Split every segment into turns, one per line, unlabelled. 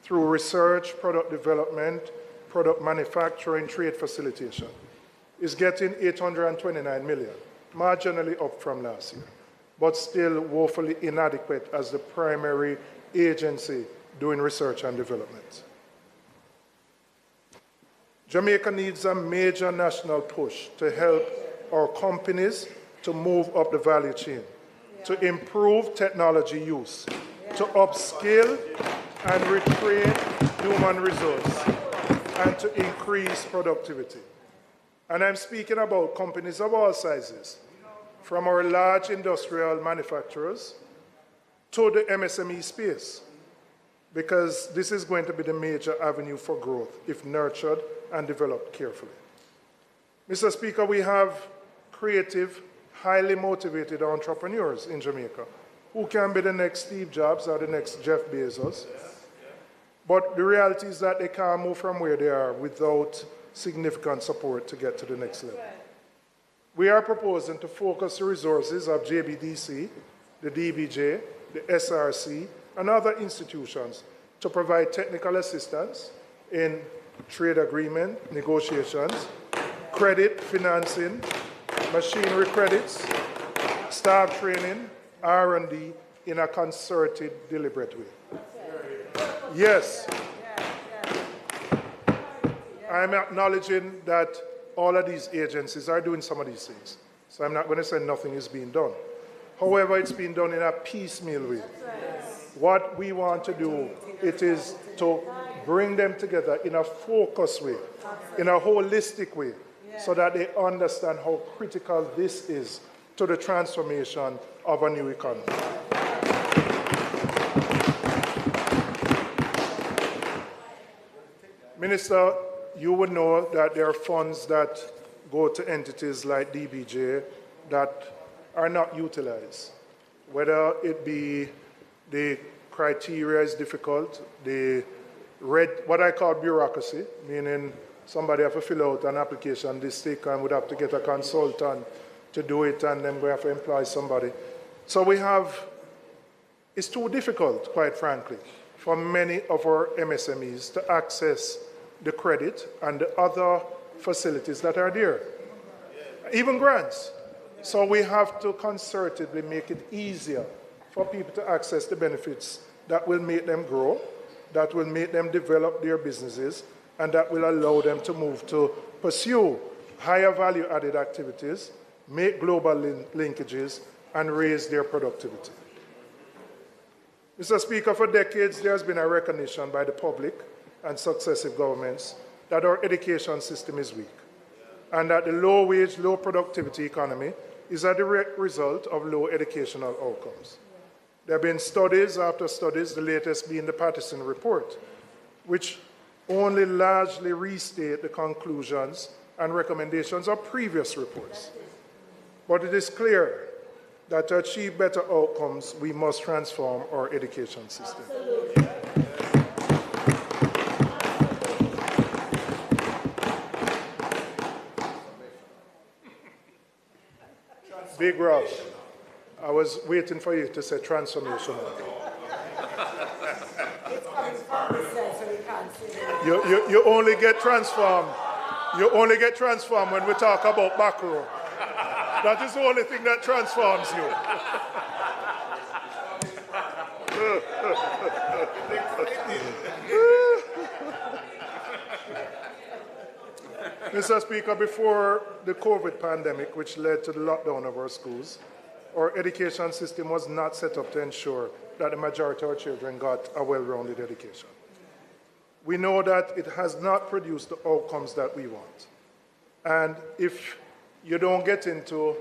through research, product development, product manufacturing, trade facilitation, is getting 829 million, marginally up from last year, but still woefully inadequate as the primary agency doing research and development. Jamaica needs a major national push to help our companies to move up the value chain, to improve technology use, to upskill and retrain human resource, and to increase productivity. And I'm speaking about companies of all sizes, from our large industrial manufacturers to the MSME space, because this is going to be the major avenue for growth if nurtured and developed carefully. Mr. Speaker, we have creative, highly motivated entrepreneurs in Jamaica who can be the next Steve Jobs or the next Jeff Bezos. But the reality is that they can't move from where they are without significant support to get to the next level. We are proposing to focus the resources of JBDC, the DBJ, the SRC, and other institutions to provide technical assistance in trade agreement, negotiations, credit, financing, machinery credits, staff training, R&D in a concerted, deliberate way. Yes, I'm acknowledging that all of these agencies are doing some of these things. So I'm not going to say nothing is being done. However, it's being done in a piecemeal way. What we want to do, it is to bring them together in a focused way, in a holistic way, so that they understand how critical this is to the transformation of a new economy. Minister, you would know that there are funds that go to entities like DBJ that are not utilized, whether it be the criteria is difficult, what I call bureaucracy, meaning somebody have to fill out an application, this take and would have to get a consultant to do it, and then we have to employ somebody. So it's too difficult, quite frankly, for many of our MSMEs to access the credit and the other facilities that are there, even grants. So we have to concertedly make it easier for people to access the benefits that will make them grow, that will make them develop their businesses, and that will allow them to move to pursue higher value-added activities, make global linkages, and raise their productivity. Mr. Speaker, for decades there has been a recognition by the public and successive governments that our education system is weak, and that the low-wage, low-productivity economy is a direct result of low educational outcomes. There have been studies after studies, the latest being the Patterson Report, which only largely restate the conclusions and recommendations of previous reports. But it is clear that to achieve better outcomes, we must transform our education system. Absolutely. Big Rob, I was waiting for you to say transformational. You only get transformed. You only get transformed when we talk about back row. That is the only thing that transforms you. Mr. Speaker, before the COVID pandemic, which led to the lockdown of our schools, our education system was not set up to ensure that the majority of our children got a well-rounded education. We know that it has not produced the outcomes that we want. And if you don't get into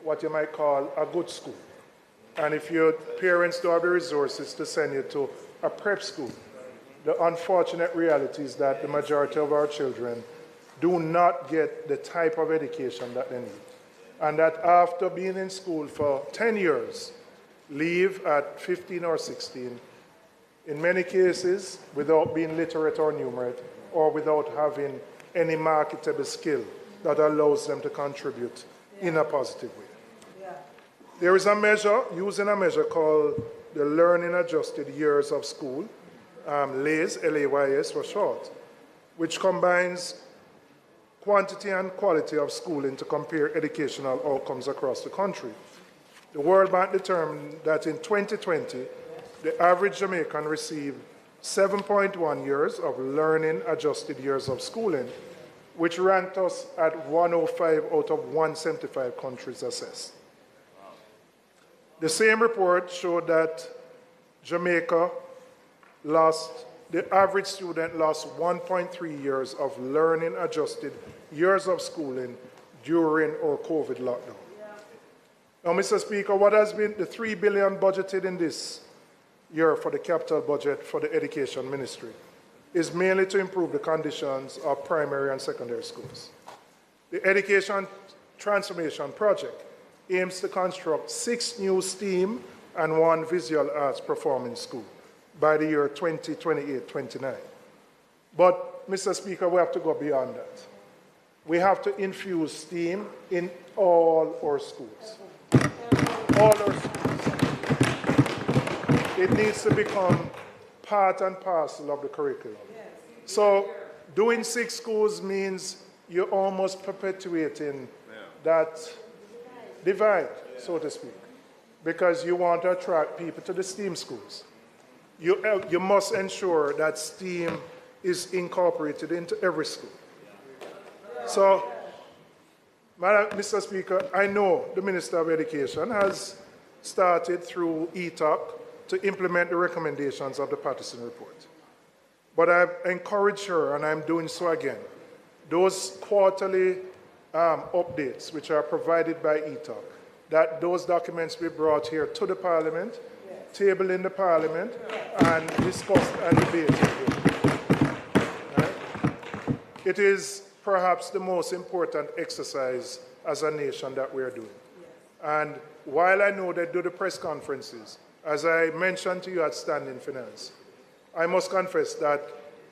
what you might call a good school, and if your parents don't have the resources to send you to a prep school, the unfortunate reality is that the majority of our children do not get the type of education that they need. And that after being in school for 10 years, leave at 15 or 16, in many cases without being literate or numerate, or without having any marketable skill that allows them to contribute in a positive way. There is a measure, using a measure called the Learning Adjusted Years of School, LAYS, L-A-Y-S for short, which combines quantity and quality of schooling to compare educational outcomes across the country. The World Bank determined that in 2020, the average Jamaican received 7.1 years of learning adjusted years of schooling, which ranked us at 105 out of 175 countries assessed. The same report showed that Jamaica the average student lost 1.3 years of learning adjusted years of schooling during our COVID lockdown. Now, Mr. Speaker, what has been the $3 billion budgeted in this year for the capital budget for the Education Ministry is mainly to improve the conditions of primary and secondary schools. The Education Transformation Project aims to construct 6 new STEAM and 1 visual arts performance school by the year 2028-29. But, Mr. Speaker, we have to go beyond that. We have to infuse STEAM in all our schools. All our schools. It needs to become part and parcel of the curriculum. So doing 6 schools means you're almost perpetuating that divide, so to speak, because you want to attract people to the STEAM schools. You must ensure that STEAM is incorporated into every school. So, Mr. Speaker, I know the Minister of Education has started through ETOC to implement the recommendations of the Patterson report. But I've encouraged her, and I'm doing so again, those quarterly updates which are provided by ETOC, that those documents be brought here to the Parliament, tabled in the Parliament, and discussed and debated. Right? It is perhaps the most important exercise as a nation that we're doing. And while I know they do the press conferences, as I mentioned to you at Standing Finance, I must confess that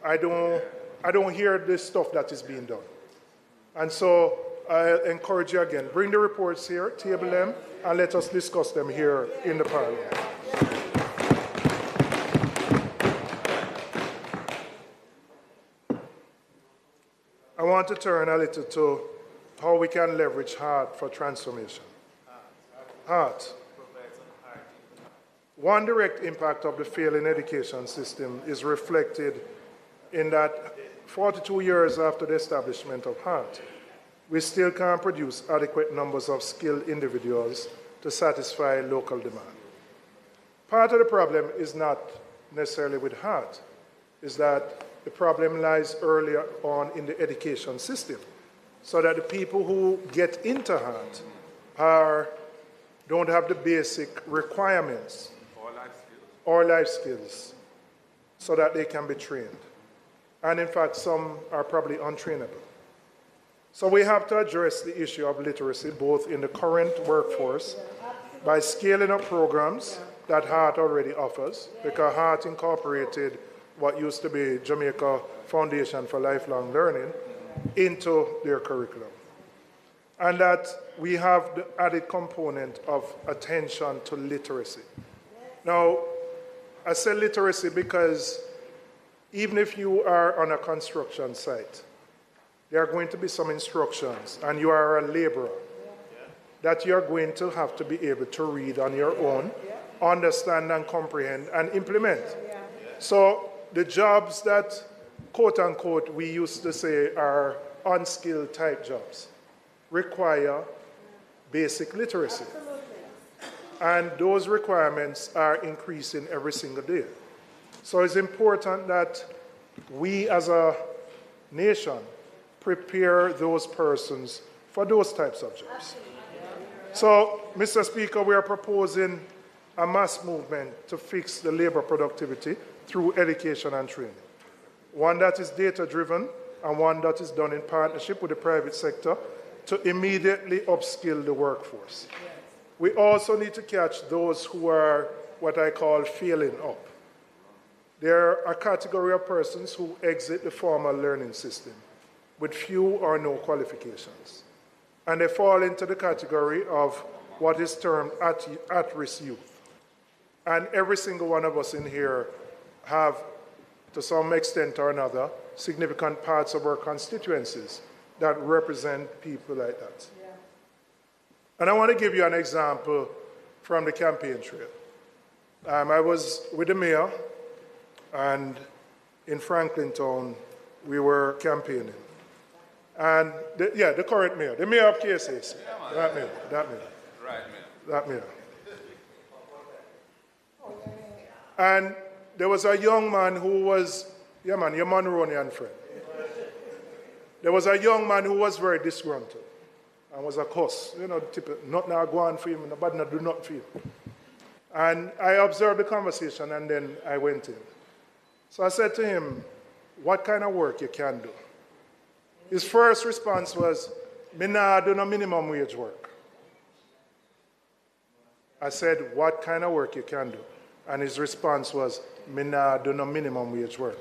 I don't hear this stuff that is being done. And so I encourage you again, bring the reports here, table them, and let us discuss them here in the Parliament. I want to turn a little to how we can leverage HEART for transformation. HEART. One direct impact of the failing education system is reflected in that 42 years after the establishment of HEART, we still can't produce adequate numbers of skilled individuals to satisfy local demand. Part of the problem is not necessarily with HEART, is that the problem lies earlier on in the education system, so that the people who get into HEART don't have the basic requirements or life skills so that they can be trained. And in fact, some are probably untrainable. So we have to address the issue of literacy both in the current workforce by scaling up programs that HEART already offers, because HEART incorporated what used to be Jamaica Foundation for Lifelong Learning into their curriculum. And that we have the added component of attention to literacy. Now, I say literacy because even if you are on a construction site, there are going to be some instructions, and you are a laborer, that you're going to have to be able to read on your own, understand and comprehend and implement. So the jobs that, quote unquote, we used to say are unskilled type jobs require basic literacy. And those requirements are increasing every single day. So it's important that we as a nation prepare those persons for those types of jobs. So, Mr. Speaker, we are proposing a mass movement to fix the labor productivity through education and training. One that is data-driven and one that is done in partnership with the private sector to immediately upskill the workforce. We also need to catch those who are what I call failing up. There are a category of persons who exit the formal learning system with few or no qualifications. And they fall into the category of what is termed at-risk youth. And every single one of us in here have to some extent or another, significant parts of our constituencies that represent people like that. Yeah. And I want to give you an example from the campaign trail. I was with the mayor, and in Franklin Town, we were campaigning. And the current mayor, the mayor of KCC, that mayor.
Right, mayor.
That mayor. And there was a young man who was, your Monronian friend. There was a young man who was very disgruntled and was a cuss. Nothing I go on for him, nobody not do nothing for him. And I observed the conversation, and then I went in. So I said to him, what kind of work you can do? His first response was, me nah do no minimum wage work. I said, what kind of work you can do? And his response was, me nah do no minimum wage work.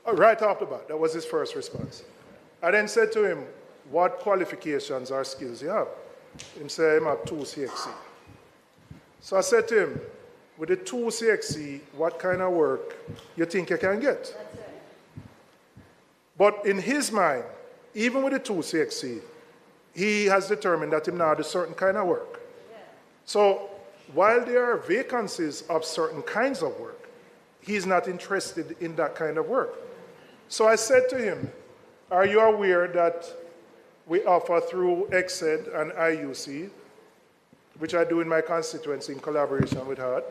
Right off the bat, that was his first response. I then said to him, what qualifications or skills you have? He said, I have 2 CXC. So I said to him, with the 2 CXC, what kind of work you think you can get? But in his mind, even with the 2 CXC, he has determined that he now does certain kind of work. So while there are vacancies of certain kinds of work, he's not interested in that kind of work. So I said to him, are you aware that we offer through XED and IUC, which I do in my constituency in collaboration with HART,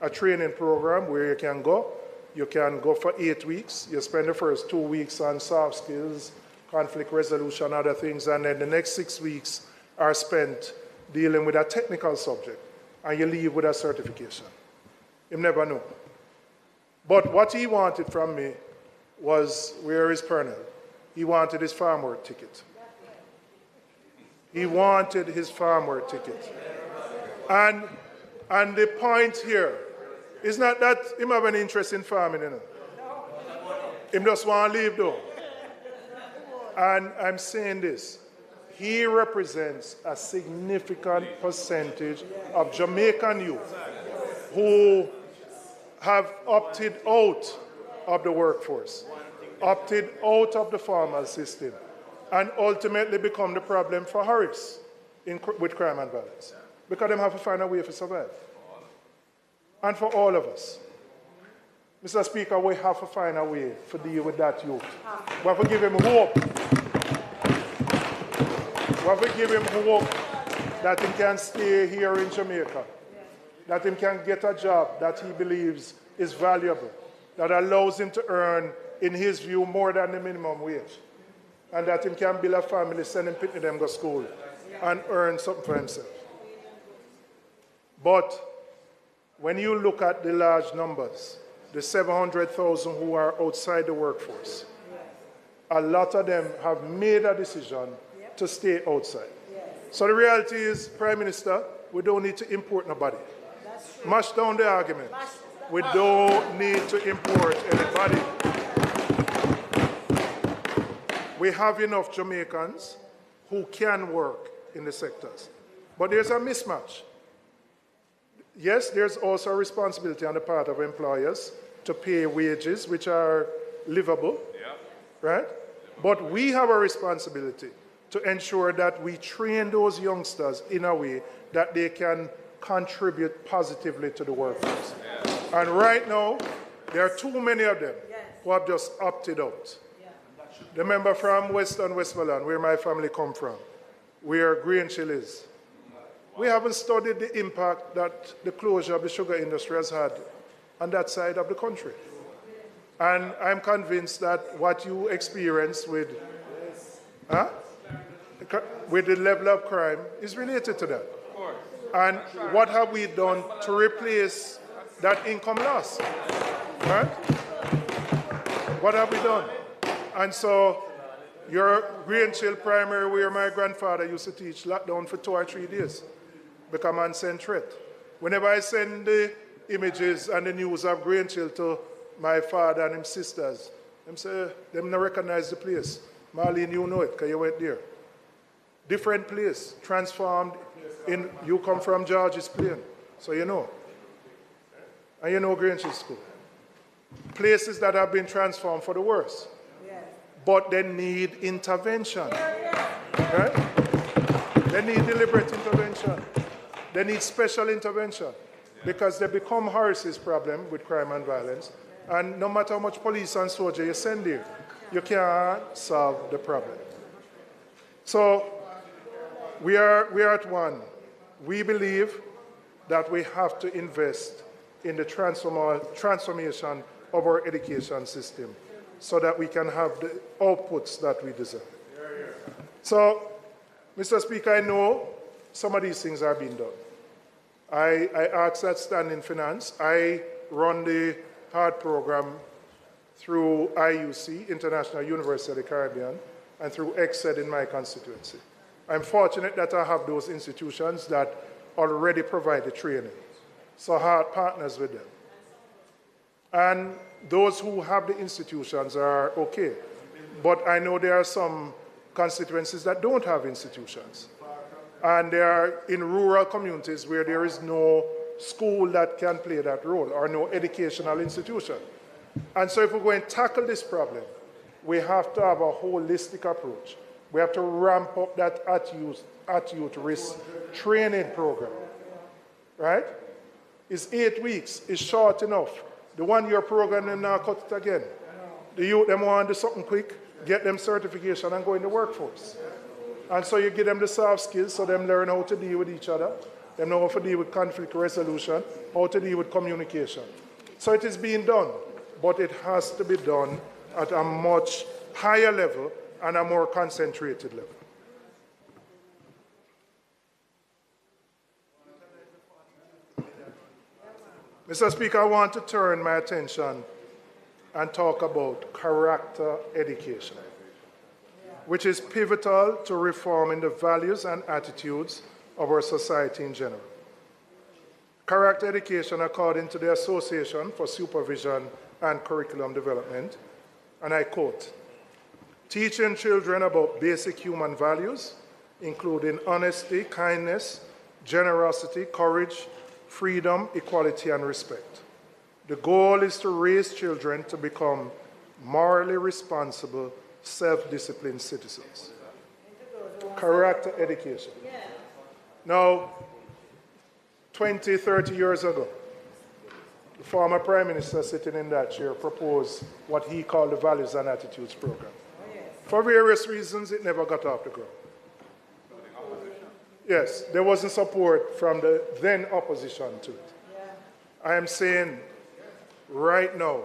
a training program where you can go. You can go for 8 weeks. You spend the first 2 weeks on soft skills, conflict resolution, other things, and then the next 6 weeks are spent dealing with a technical subject, and you leave with a certification. You never know. But what he wanted from me was, where is Pernell? He wanted his farm work ticket. He wanted his farm work ticket. And the point here is not that him have an interest in farming, Him just want to leave though. And I'm saying this, he represents a significant percentage of Jamaican youth who have opted out of the workforce, opted out of the formal system, and ultimately become the problem for Harris with crime and violence. Because they have to find a way to survive. And for all of us. Mr. Speaker, we have to find a way to deal with that youth. We have to give him hope. We have to give him hope that he can stay here in Jamaica, that he can get a job that he believes is valuable, that allows him to earn, in his view, more than the minimum wage, and that he can build a family, send him to them to school, and earn something for himself. But when you look at the large numbers, the 700,000 who are outside the workforce, a lot of them have made a decision to stay outside. So the reality is, Prime Minister, we don't need to import nobody. Mash down the argument. We don't need to import anybody. We have enough Jamaicans who can work in the sectors. But there's a mismatch. Yes, there's also a responsibility on the part of employers to pay wages which are livable, right? But we have a responsibility to ensure that we train those youngsters in a way that they can contribute positively to the workforce. And right now, there are too many of them who have just opted out. The member from Western Westmoreland, where my family come from, where Greenchill is, we haven't studied the impact that the closure of the sugar industry has had on that side of the country. And I'm convinced that what you experience with the level of crime is related to that. And what have we done to replace that income loss? Right? What have we done? And so your Greenchill Primary, where my grandfather used to teach, locked down for 2 or 3 days. Become an sent threat. Whenever I send the images and the news of Greenchill to my father and his sisters, them say, them not recognize the place. Marlene, you know it, because you went there. Different place, transformed in, you come from George's Plain, so you know. And you know Greenchill School. places that have been transformed for the worse. But they need intervention. Right? They need deliberate intervention. They need special intervention because they become Harris's problem with crime and violence. And no matter how much police and soldier you send there, you can't solve the problem. So we are at one. We believe that we have to invest in the transformation of our education system so that we can have the outputs that we deserve. So, Mr. Speaker, I know some of these things are being done. I ask that standing finance. I run the HARD program through IUC, International University of the Caribbean, and through EXED in my constituency. I'm fortunate that I have those institutions that already provide the training. So HARD partners with them. And those who have the institutions are okay. But I know there are some constituencies that don't have institutions. And they are in rural communities where there is no school that can play that role or no educational institution. And so if we're going to tackle this problem, we have to have a holistic approach. We have to ramp up that at-youth risk training program, right? It's 8 weeks. It's short enough. The 1-year program, and now cut it again. The youth, them want to do something quick, get them certification and go in the workforce. And so you give them the soft skills so them learn how to deal with each other, them know how to deal with conflict resolution, how to deal with communication. So it is being done, but it has to be done at a much higher level and a more concentrated level. Mr. Speaker, I want to turn my attention and talk about character education, which is pivotal to reforming the values and attitudes of our society in general. Character education, according to the Association for Supervision and Curriculum Development, and I quote, teaching children about basic human values, including honesty, kindness, generosity, courage, freedom, equality, and respect. The goal is to raise children to become morally responsible, self-disciplined citizens. Character education. Now, 20, 30 years ago, the former Prime Minister sitting in that chair proposed what he called the Values and Attitudes Program. For various reasons, it never got off the ground. Yes, there wasn't support from the then opposition to it. I am saying right now,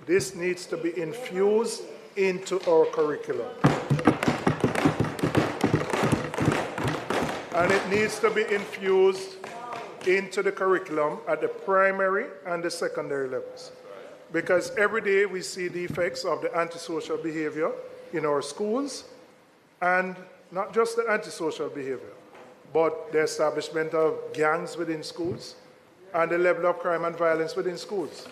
this needs to be infused into our curriculum. And it needs to be infused into the curriculum at the primary and the secondary levels. Because every day we see the effects of the antisocial behavior in our schools, and not just the antisocial behavior, but the establishment of gangs within schools and the level of crime and violence within schools.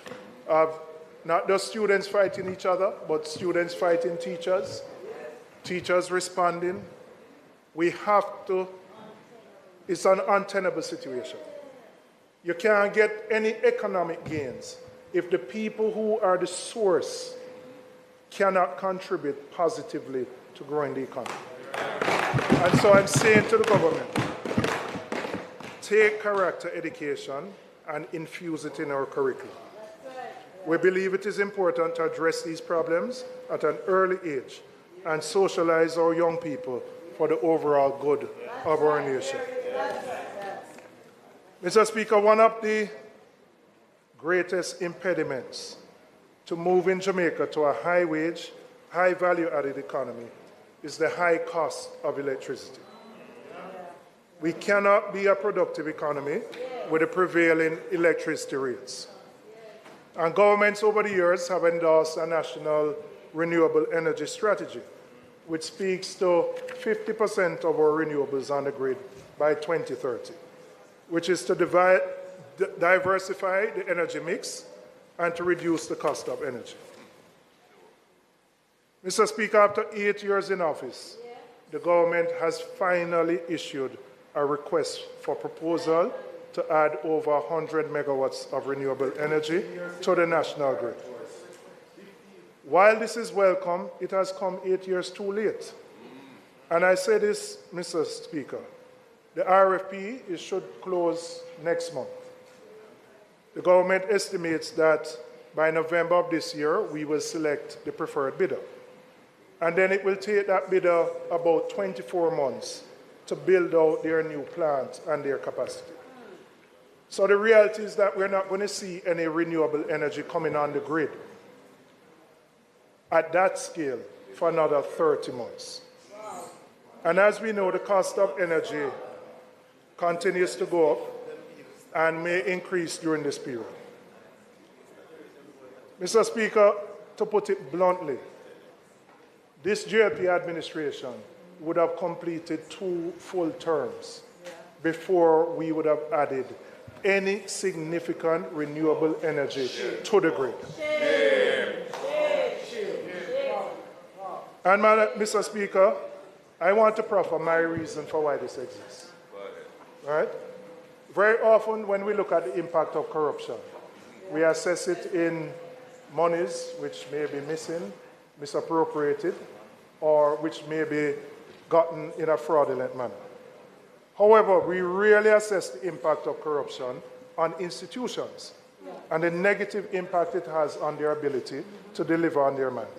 Of not just students fighting each other, but students fighting teachers, teachers responding. We have to, it's an untenable situation. You can't get any economic gains if the people who are the source cannot contribute positively to growing the economy. And so I'm saying to the government, take character education and infuse it in our curriculum. We believe it is important to address these problems at an early age and socialize our young people for the overall good of our nation. Mr. Speaker, one of the greatest impediments to moving Jamaica to a high-wage, high-value-added economy is the high cost of electricity. We cannot be a productive economy with the prevailing electricity rates. And governments over the years have endorsed a national renewable energy strategy, which speaks to 50% of our renewables on the grid by 2030, which is to diversify the energy mix and to reduce the cost of energy. Mr. Speaker, after 8 years in office, the government has finally issued a request for proposal to add over 100 megawatts of renewable energy to the national grid. While this is welcome, it has come 8 years too late. And I say this, Mr. Speaker, the RFP should close next month. The government estimates that by November of this year, we will select the preferred bidder. And then it will take that bidder about 24 months to build out their new plant and their capacity. So the reality is that we're not going to see any renewable energy coming on the grid at that scale for another 30 months. And as we know, the cost of energy continues to go up and may increase during this period. Mr. Speaker, to put it bluntly, this JLP administration would have completed 2 full terms before we would have added any significant renewable energy to the grid. And Mr. Speaker, I want to proffer my reason for why this exists. Right? Very often when we look at the impact of corruption, we assess it in monies which may be missing, misappropriated, or which may be gotten in a fraudulent manner. However, we rarely assess the impact of corruption on institutions and the negative impact it has on their ability to deliver on their mandate.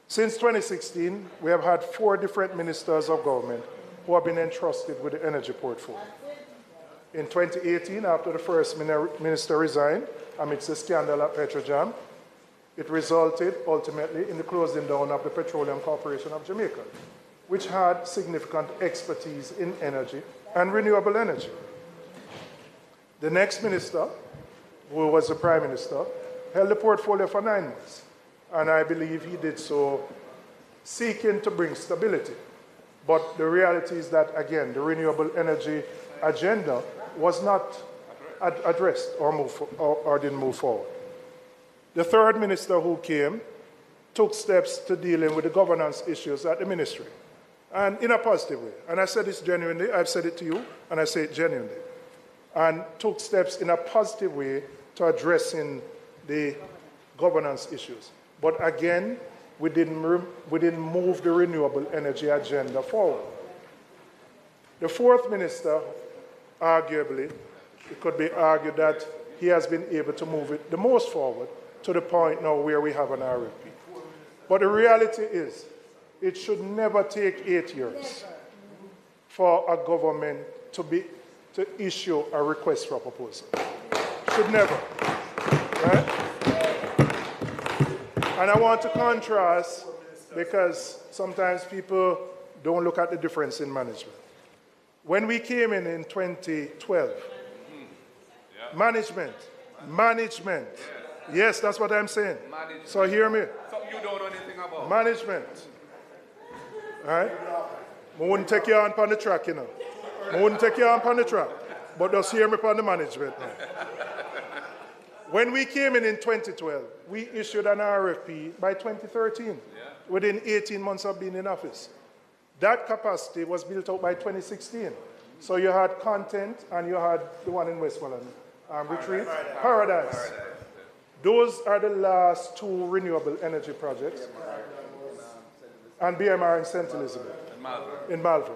Since 2016, we have had 4 different ministers of government who have been entrusted with the energy portfolio. In 2018, after the first minister resigned amidst the scandal at Petrojam, it resulted ultimately in the closing down of the Petroleum Corporation of Jamaica, which had significant expertise in energy and renewable energy. The next minister, who was the Prime Minister, held the portfolio for 9 months, and I believe he did so seeking to bring stability. But the reality is that, again, the renewable energy agenda was not addressed or didn't move forward. The third minister who came took steps to dealing with the governance issues at the ministry, and in a positive way. And I said this genuinely, I've said it to you, and I say it genuinely, and took steps in a positive way to addressing the governance issues. But again, we didn't move the renewable energy agenda forward. The fourth minister, arguably, it could be argued that he has been able to move it the most forward to the point now where we have an RFP. But the reality is, it should never take 8 years for a government to issue a request for a proposal. Should never, right? And I want to contrast, because sometimes people don't look at the difference in management. When we came in 2012, management, yes, that's what I'm saying. So hear me.
Something you don't know anything about.
Management, all right? I wouldn't take you on the track, you know. I wouldn't take you on the track, but just hear me on the management now. When we came in 2012, we issued an RFP by 2013, within 18 months of being in office. That capacity was built out by 2016. So you had Content and you had the one in Westmoreland, Retreat, Paradise. Those are the last 2 renewable energy projects. And BMR in St. Elizabeth, in Malvern.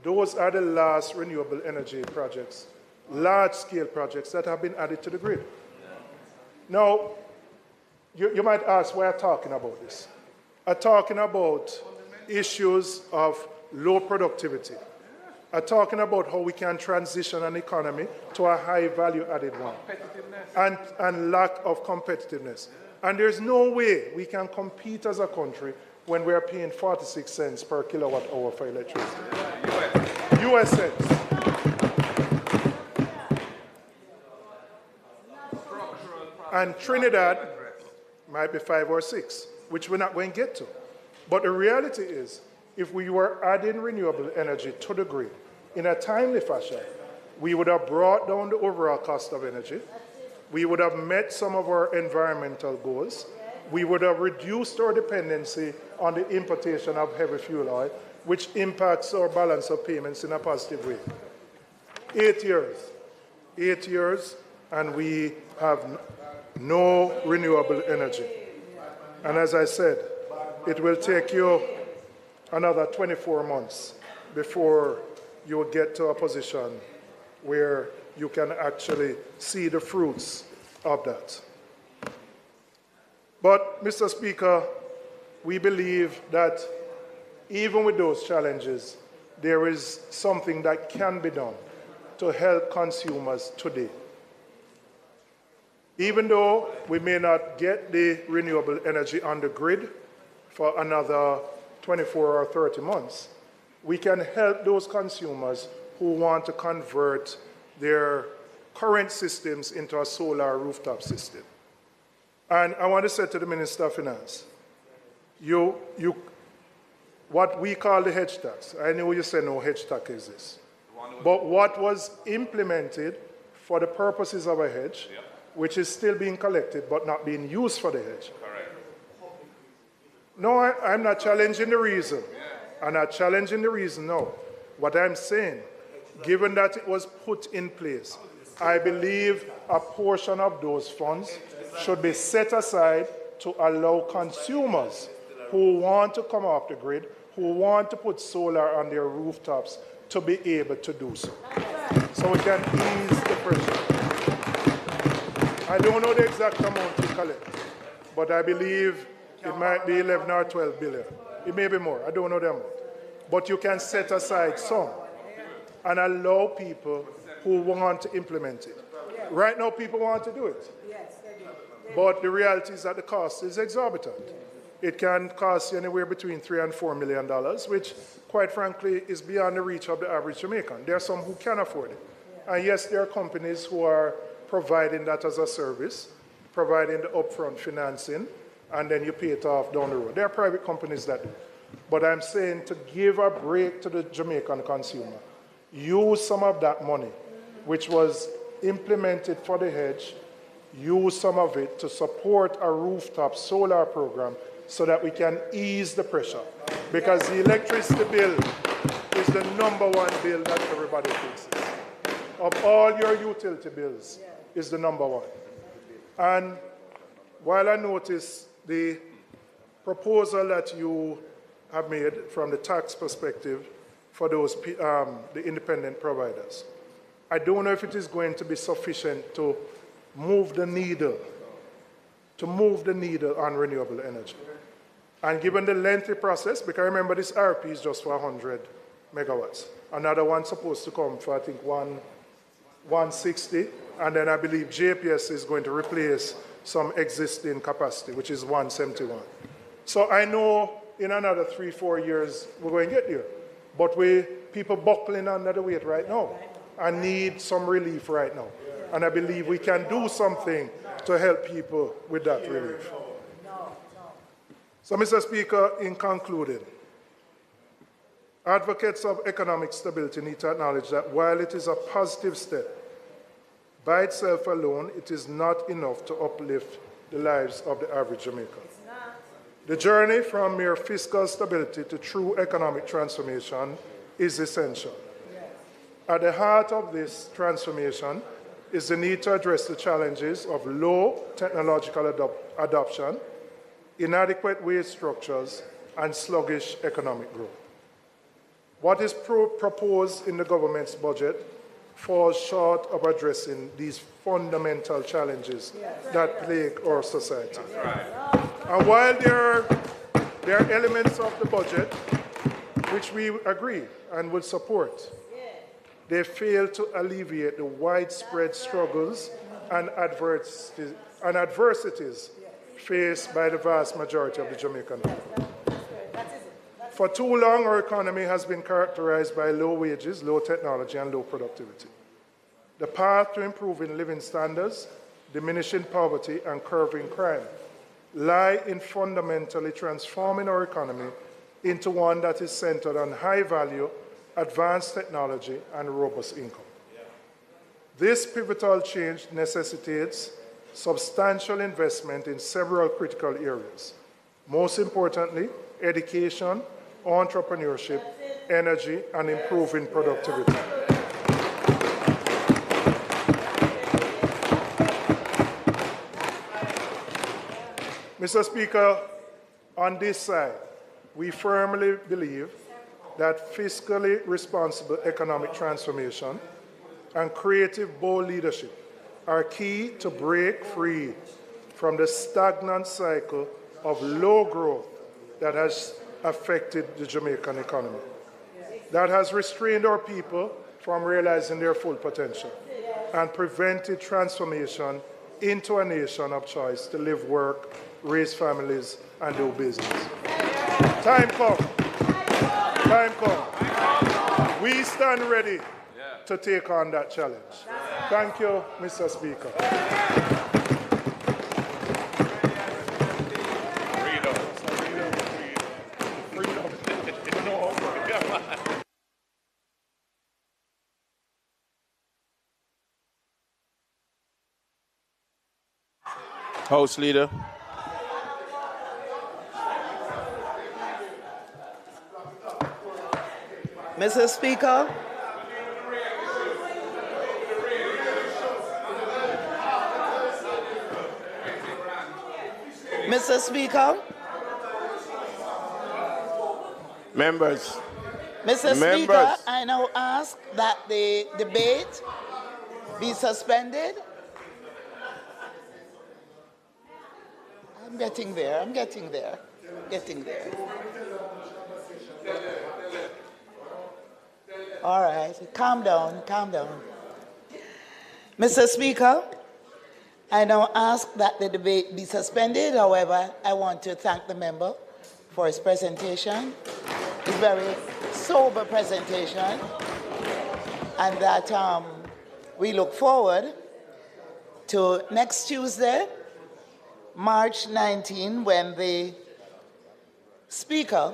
Those are the last renewable energy projects, large-scale projects that have been added to the grid. Now, you might ask why I'm talking about this. I'm talking about issues of low productivity. I'm talking about how we can transition an economy to a high value-added one. And lack of competitiveness. And there's no way we can compete as a country when we're paying 46 cents per kilowatt hour for electricity. US cents. And Trinidad might be 5 or 6, which we're not going to get to. But the reality is, if we were adding renewable energy to the grid in a timely fashion, we would have brought down the overall cost of energy. We would have met some of our environmental goals. We would have reduced our dependency on the importation of heavy fuel oil, which impacts our balance of payments in a positive way. 8 years. 8 years, and we have no renewable energy. And as I said, it will take you another 24 months before you will get to a position where you can actually see the fruits of that. But, Mr. Speaker, we believe that even with those challenges, there is something that can be done to help consumers today. Even though we may not get the renewable energy on the grid for another 24 or 30 months, we can help those consumers who want to convert their current systems into a solar rooftop system. And I want to say to the Minister of Finance, what we call the hedge tax, I know you say no hedge tax exists, but what was implemented for the purposes of a hedge, which is still being collected but not being used for the hedge.
Correct.
No, I'm not challenging the reason. I'm not challenging the reason, no. What I'm saying, given that it was put in place, I believe a portion of those funds should be set aside to allow consumers who want to come off the grid, who want to put solar on their rooftops, to be able to do so. So we can ease the pressure. I don't know the exact amount to collect, but I believe it might be 11 or 12 billion. It may be more, I don't know the amount. But you can set aside some and allow people who want to implement it. Right now, people want to do it. But the reality is that the cost is exorbitant. It can cost you anywhere between $3 and $4 million, which, quite frankly, is beyond the reach of the average Jamaican. There are some who can afford it. And yes, there are companies who are providing that as a service, providing the upfront financing, and then you pay it off down the road. There are private companies that do. But I'm saying to give a break to the Jamaican consumer, use some of that money, which was implemented for the hedge, use some of it to support a rooftop solar program so that we can ease the pressure. Because the electricity bill is the #1 bill that everybody faces. Of all your utility bills, is the #1. And while I notice the proposal that you have made from the tax perspective for those the independent providers, I don't know if it is going to be sufficient to move the needle on renewable energy. And given the lengthy process, because remember this RP is just for 100 megawatts. Another one's supposed to come for, I think, 160, and then I believe JPS is going to replace some existing capacity, which is 171. So I know in another 3-4 years we're going to get there. But people buckling under the weight right now and need some relief right now. And I believe we can do something to help people with that relief. So, Mr. Speaker, in concluding, advocates of economic stability need to acknowledge that while it is a positive step, by itself alone, it is not enough to uplift the lives of the average Jamaican. The journey from mere fiscal stability to true economic transformation is essential. At the heart of this transformation is the need to address the challenges of low technological adoption, inadequate wage structures, and sluggish economic growth. What is proposed in the government's budget falls short of addressing these fundamental challenges that plague our society. And while there are elements of the budget which we agree and will support, they fail to alleviate the widespread struggles and adversities faced by the vast majority of the Jamaican people. For too long, our economy has been characterized by low wages, low technology, and low productivity. The path to improving living standards, diminishing poverty, and curbing crime lie in fundamentally transforming our economy into one that is centered on high value, advanced technology, and robust income. This pivotal change necessitates substantial investment in several critical areas. Most importantly, education, entrepreneurship, energy, and improving productivity. Mr. Speaker, On this side, we firmly believe that fiscally responsible economic transformation and creative, bold leadership are key to break free from the stagnant cycle of low growth that has affected the Jamaican economy, that has restrained our people from realizing their full potential and prevented transformation into a nation of choice to live, work, raise families, and do business. Time come. Time come. We stand ready to take on that challenge. Thank you, Mr. Speaker.
House Leader.
Mr. Speaker, Mr. Speaker,
Members.
Mr. Speaker, I now ask that the debate be suspended. I'm getting there. All right, calm down. Mr. Speaker, I now ask that the debate be suspended. However, I want to thank the member for his presentation, his very sober presentation, and that we look forward to next Tuesday, March 19, when the Speaker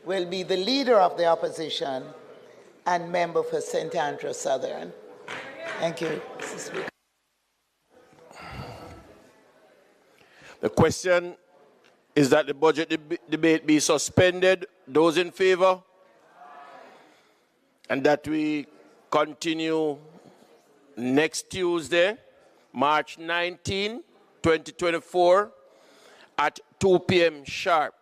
will be the leader of the opposition and member for St. Andrew Southern. Thank you, Mr. Speaker.
The question is that the budget debate be suspended. Those in favor? And that we continue next Tuesday, March 19, 2024, at 2 p.m. sharp.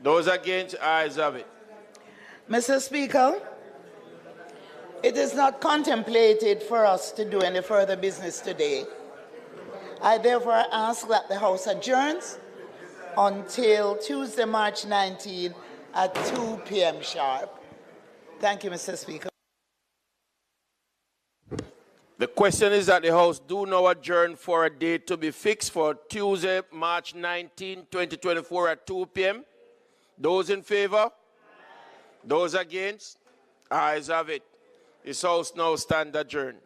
Those against, ayes have it.
Mr. Speaker, it is not contemplated for us to do any further business today. I therefore ask that the House adjourns until Tuesday, March 19 at 2 p.m. sharp. Thank you, Mr. Speaker.
The question is that the House do now adjourn for a date to be fixed for Tuesday, March 19, 2024 at 2 p.m. Those in favor? Those against? Ayes have it. This House now stand adjourned.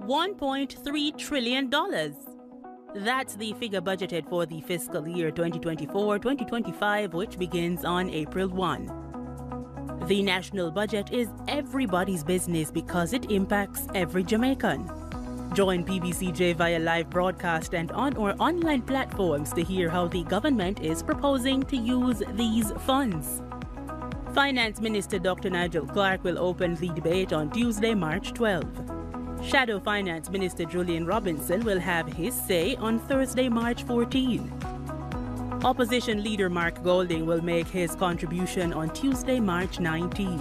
$1.3 trillion. That's the figure budgeted for the fiscal year 2024-2025, which begins on April 1. The national budget is everybody's business because it impacts every Jamaican. Join PBCJ via live broadcast and on our online platforms to hear how the government is proposing to use these funds. Finance Minister Dr. Nigel Clark will open the debate on Tuesday, March 12. Shadow Finance Minister Julian Robinson will have his say on Thursday, March 14. Opposition Leader Mark Golding will make his contribution on Tuesday, March 19.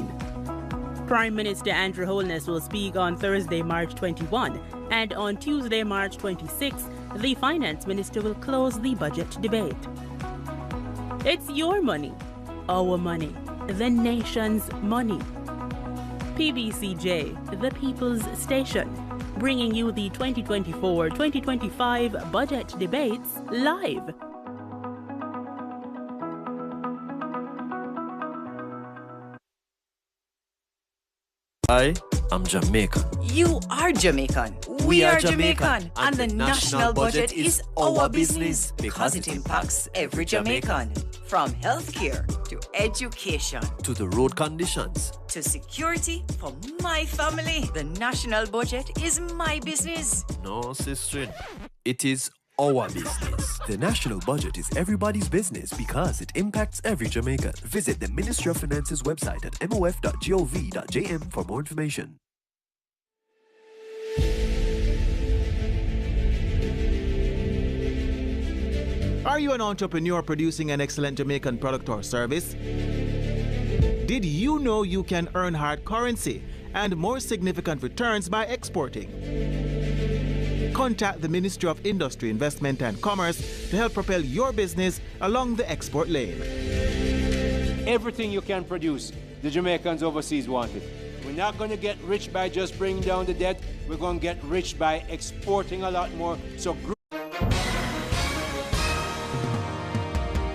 Prime Minister Andrew Holness will speak on Thursday, March 21, and on Tuesday, March 26, the Finance Minister will close the budget debate. It's your money, our money, the nation's money. PBCJ, the People's Station, bringing you the 2024-2025 budget debates live.
I am Jamaican.
You are Jamaican. We are Jamaican. And the national budget is our business because it impacts every Jamaican. From healthcare to education
To the road conditions.
to security for my family. The national budget is my business.
No, sister. It is our business. The national budget is everybody's business because it impacts every Jamaican. Visit the Ministry of Finance's website at mof.gov.jm for more information.
Are you an entrepreneur producing an excellent Jamaican product or service? Did you know you can earn hard currency and more significant returns by exporting? Contact the Ministry of Industry, Investment and Commerce to help propel your business along the export lane.
Everything you can produce, the Jamaicans overseas want it. We're not going to get rich by just bringing down the debt. We're going to get rich by exporting a lot more. So.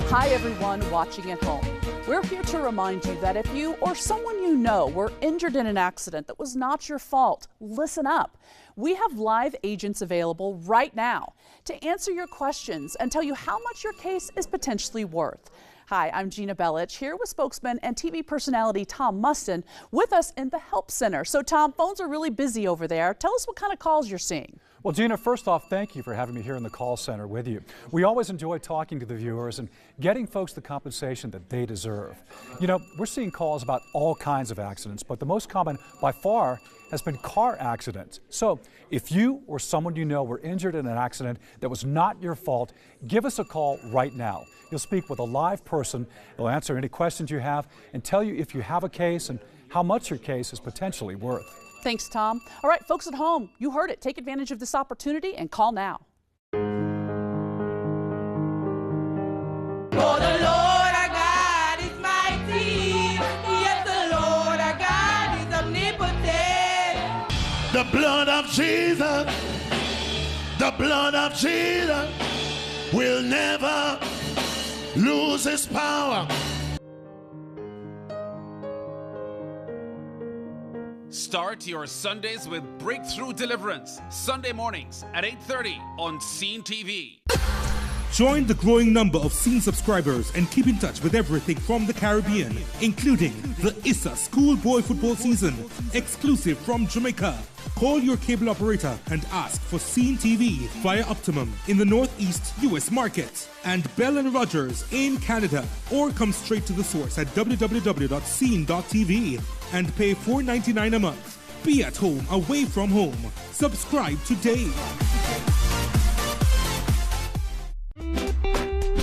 Hi everyone watching at home. We're here to remind you that if you or someone you know were injured in an accident that was not your fault, listen up. We have live agents available right now to answer your questions and tell you how much your case is potentially worth. Hi, I'm Gina Bellich, here with spokesman and TV personality Tom Mustin with us in the Help Center. So Tom, phones are really busy over there. Tell us what kind of calls you're seeing.
Well, Gina, first off, thank you for having me here in the call center with you. We always enjoy talking to the viewers and getting folks the compensation that they deserve. You know, we're seeing calls about all kinds of accidents, but the most common by far has been car accidents. So if you or someone you know were injured in an accident that was not your fault, give us a call right now. You'll speak with a live person. They'll answer any questions you have and tell you if you have a case and how much your case is potentially worth.
Thanks, Tom. All right, folks at home, you heard it. Take advantage of this opportunity and call now.
For the Lord our God is mighty. Yes, the Lord our God is omnipotent.
The blood of Jesus will never lose its power.
Start your Sundays with Breakthrough Deliverance, Sunday mornings at 8:30 on CEEN TV.
Join the growing number of CEEN subscribers and keep in touch with everything from the Caribbean, including the ISA schoolboy football season, exclusive from Jamaica. Call your cable operator and ask for CEEN TV via Optimum in the Northeast US market and Bell & Rogers in Canada, or come straight to the source at www.ceen.tv and pay $4.99 a month. Be at home, away from home. Subscribe today.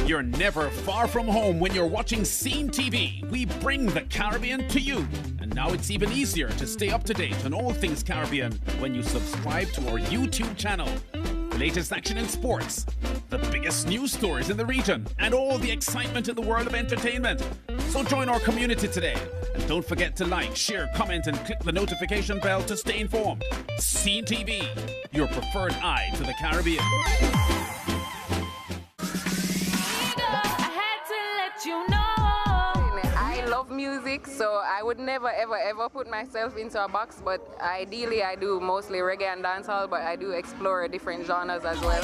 You're never far from home when you're watching CEEN TV. We bring the Caribbean to you. And now it's even easier to stay up to date on all things Caribbean when you subscribe to our YouTube channel. The latest action in sports, the biggest news stories in the region, and all the excitement in the world of entertainment. So join our community today. And don't forget to like, share, comment, and click the notification bell to stay informed. CEEN TV, your preferred eye to the Caribbean.
I love music, so I would never ever put myself into a box, but ideally I do mostly reggae and dancehall, but I do explore different genres as well.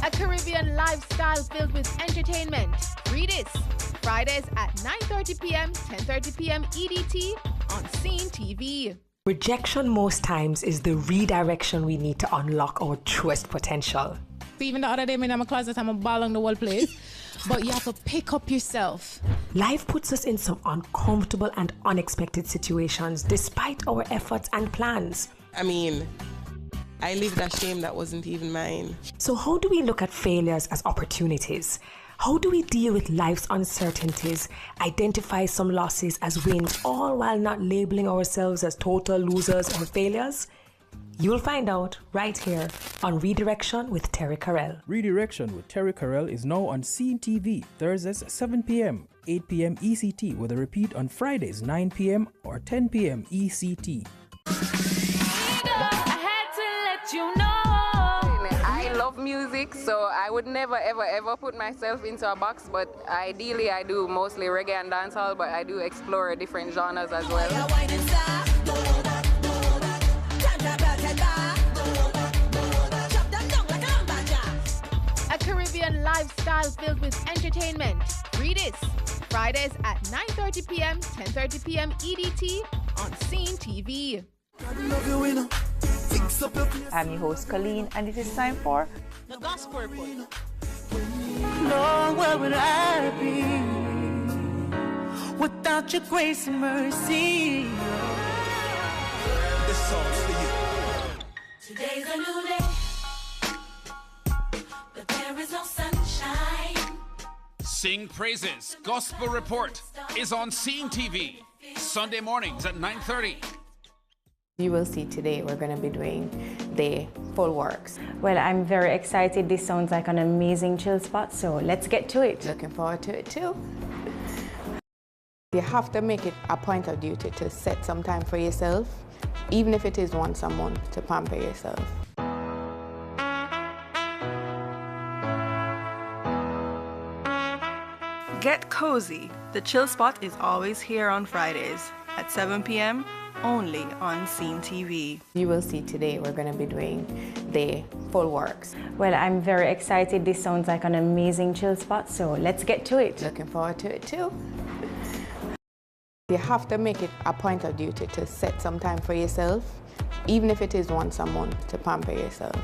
A Caribbean lifestyle filled with entertainment. Read it. Fridays at 9:30 p.m., 10:30 p.m. EDT on CEEN TV.
Rejection most times is the redirection we need to unlock our truest potential.
Even the other day, I'm in my closet, I'm a ball on the whole place. But you have to pick up yourself.
Life puts us in some uncomfortable and unexpected situations despite our efforts and plans.
I mean, I lived a shame that wasn't even mine.
So how do we look at failures as opportunities? How do we deal with life's uncertainties, identify some losses as wins, all while not labeling ourselves as total losers or failures? You'll find out right here on Redirection with Terry Carell.
Redirection with Terry Carell is now on CEEN TV, Thursdays 7 p.m., 8 p.m. ECT, with a repeat on Fridays 9 p.m. or 10 p.m. ECT.
I love music, so I would never ever put myself into a box, but ideally I do mostly reggae and dancehall, but I do explore different genres as well.
A Caribbean lifestyle filled with entertainment. Read this. Fridays at 9:30 p.m., 10:30 p.m. EDT on CEEN TV.
I'm your host, Colleen, and it is time for
The Gospel Report.
Lord, where would I be without your grace and mercy?
This song's for you.
Today's a new day, but there is no sunshine.
Sing Praises Gospel Report is on CEEN TV, Sunday mornings at 9:30.
You will see today we're going to be doing the full works.
Well, I'm very excited. This sounds like an amazing chill spot, so let's get to it.
Looking forward to it too. You have to make it a point of duty to set some time for yourself, even if it is once a month, to pamper yourself.
Get cozy. The chill spot is always here on Fridays at 7 p.m. only on CEEN TV.
You will see today we're going to be doing the full works.
Well, I'm very excited. This sounds like an amazing chill spot, so let's get to it.
Looking forward to it too. You have to make it a point of duty to set some time for yourself, even if it is once a month, to pamper yourself.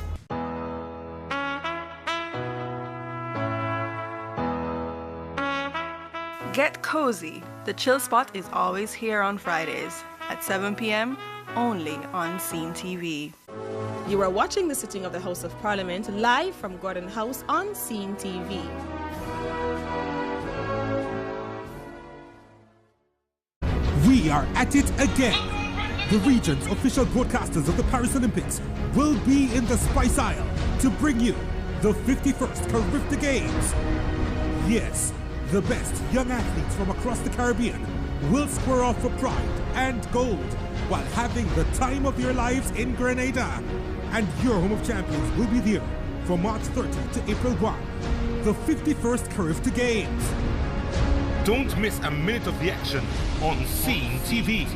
Get cozy. The chill spot is always here on Fridays at 7 p.m. only on CEEN TV.
You are watching the sitting of the House of Parliament live from Gordon House on CEEN TV.
We are at it again. The region's official broadcasters of the Paris Olympics will be in the Spice Isle to bring you the 51st Caribbean Games. Yes, the best young athletes from across the Caribbean will square off for pride and gold while having the time of their lives in Grenada. And your home of champions will be there from March 30 to April 1. The 51st Caribbean Games.
Don't miss a minute of the action on CEEN TV.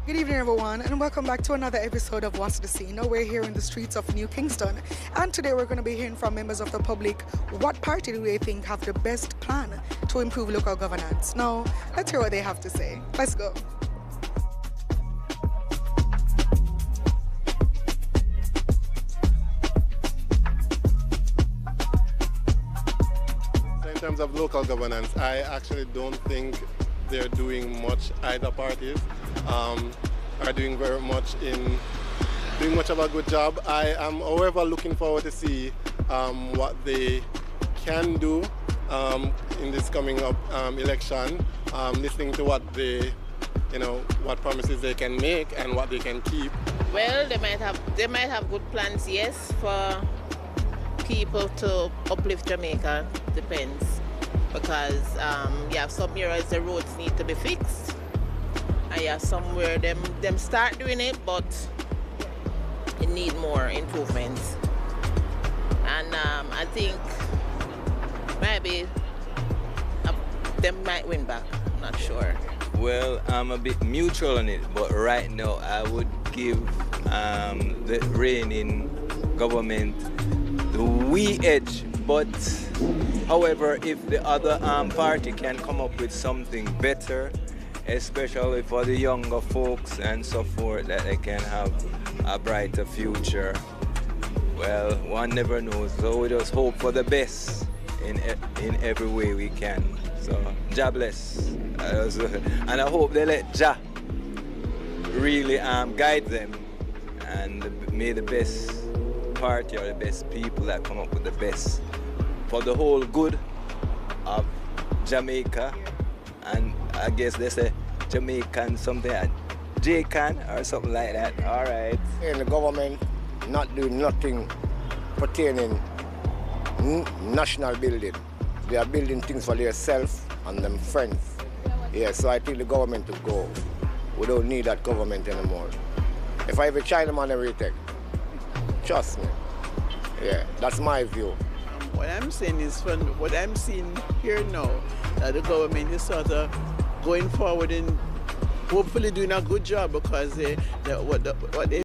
Good evening, everyone, and welcome back to another episode of What's the Scene. Now we're here in the streets of New Kingston, and today we're going to be hearing from members of the public. What party do they think have the best plan to improve local governance? Now, let's hear what they have to say. Let's go.
In terms of local governance, I actually don't think they're doing much. Either parties are doing very much doing much of a good job. I am, however, looking forward to see what they can do in this coming up election. Listening to what what promises they can make and what they can keep.
Well, they might have good plans, yes, for people to uplift Jamaica. Depends, because you have some areas the roads need to be fixed, and you have somewhere them start doing it, but it need more improvements. And I think maybe they might win back. I'm not sure.
Well, I'm a bit neutral on it, but right now I would give the reigning government the wee edge. But however, if the other party can come up with something better, especially for the younger folks and so forth, that they can have a brighter future, well, one never knows. So we just hope for the best in every way we can. So, Jah bless. And I hope they let Jah really guide them, and may the best party or the best people that come up with the best for the whole good of Jamaica. And I guess they say Jamaican something like J-Can or something like that. All right.
And the government not doing nothing pertaining national building. They are building things for themselves and them friends. Yeah, so I think the government to go. We don't need that government anymore. If I have a Chinaman everything, trust me. Yeah, that's my view.
What I'm saying is, from what I'm seeing here now, that the government is sort of going forward and hopefully doing a good job, because what they